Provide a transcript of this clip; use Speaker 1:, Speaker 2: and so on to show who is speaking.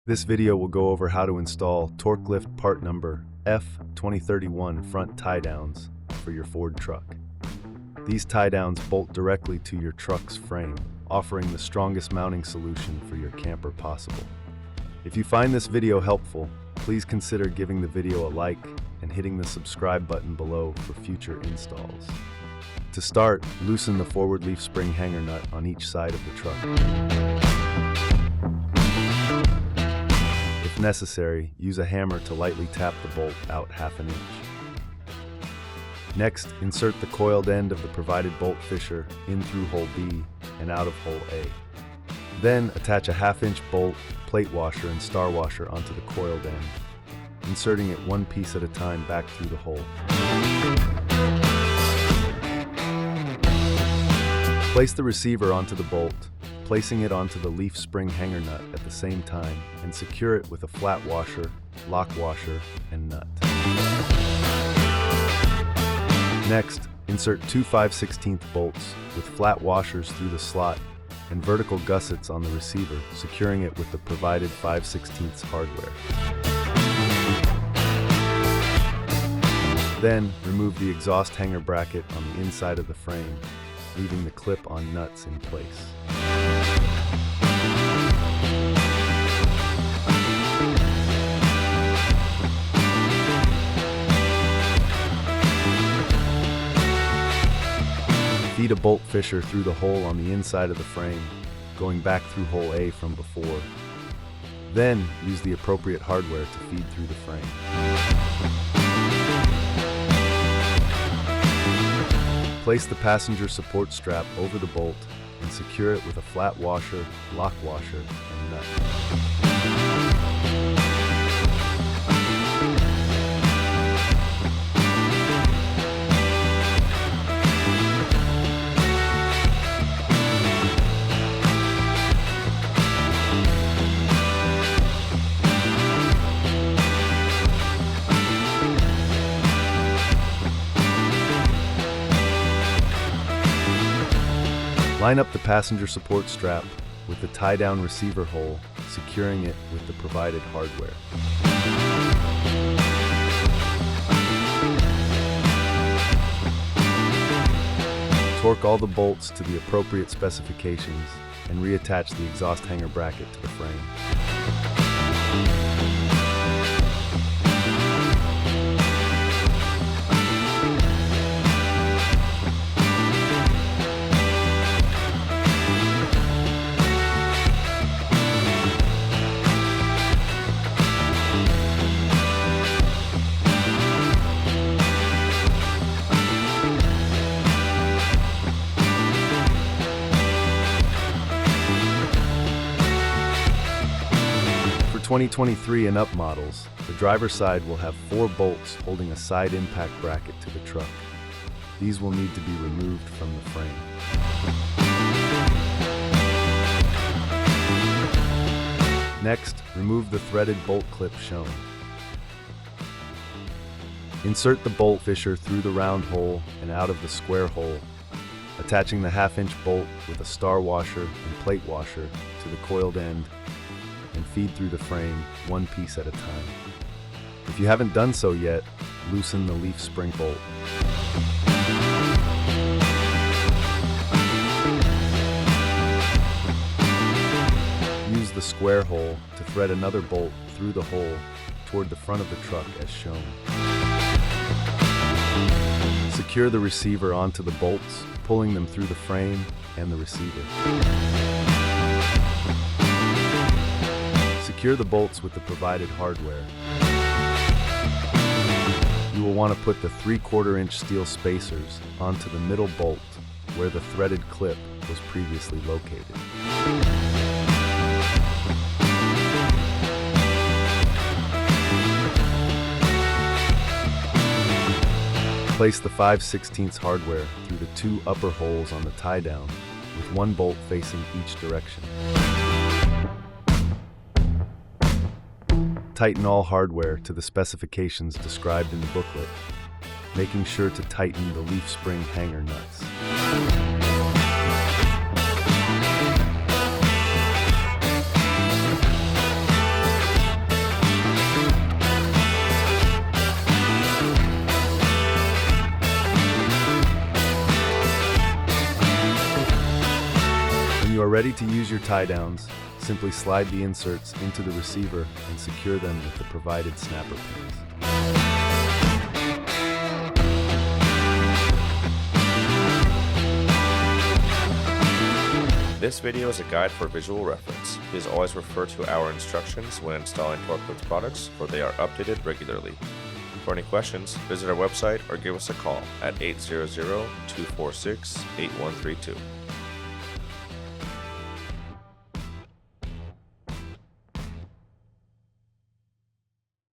Speaker 1: This video will go over how to install Torklift part number F2031 front tie-downs for your Ford truck. These tie-downs bolt directly to your truck's frame, offering the strongest mounting solution for your camper possible. If you find this video helpful, please consider giving the video a like and hitting the subscribe button below for future installs. To start, loosen the forward leaf spring hanger nut on each side of the truck. If necessary, use a hammer to lightly tap the bolt out ½ inch. Next, insert the coiled end of the provided bolt fisher in through hole B and out of hole A. Then, attach a ½ inch bolt, plate washer, and star washer onto the coiled end, inserting it one piece at a time back through the hole. Place the receiver onto the bolt, placing it onto the leaf spring hanger nut at the same time, and secure it with a flat washer, lock washer, and nut. Next, insert two 5/16 bolts with flat washers through the slot and vertical gussets on the receiver, securing it with the provided 5/16 hardware. Then, remove the exhaust hanger bracket on the inside of the frame, leaving the clip-on nuts in place. Feed a bolt fisher through the hole on the inside of the frame, going back through hole A from before. Then, use the appropriate hardware to feed through the frame. Place the passenger support strap over the bolt and secure it with a flat washer, lock washer, and nut. Line up the passenger support strap with the tie-down receiver hole, securing it with the provided hardware. Torque all the bolts to the appropriate specifications and reattach the exhaust hanger bracket to the frame. For 2023 and up models, the driver's side will have 4 bolts holding a side impact bracket to the truck. These will need to be removed from the frame. Next, remove the threaded bolt clip shown. Insert the bolt fisher through the round hole and out of the square hole, attaching the ½ inch bolt with a star washer and plate washer to the coiled end, and feed through the frame one piece at a time. If you haven't done so yet, loosen the leaf spring bolt. Use the square hole to thread another bolt through the hole toward the front of the truck as shown. Secure the receiver onto the bolts, pulling them through the frame and the receiver. Secure the bolts with the provided hardware. You will want to put the 3/4 inch steel spacers onto the middle bolt where the threaded clip was previously located. Place the 5/16 hardware through the 2 upper holes on the tie-down, with 1 bolt facing each direction. Tighten all hardware to the specifications described in the booklet, making sure to tighten the leaf spring hanger nuts. you are ready to use your tie downs, simply slide the inserts into the receiver and secure them with the provided snapper pins.
Speaker 2: This video is a guide for visual reference. Please always refer to our instructions when installing Torklift products, for they are updated regularly. For any questions, visit our website or give us a call at 800-246-8132.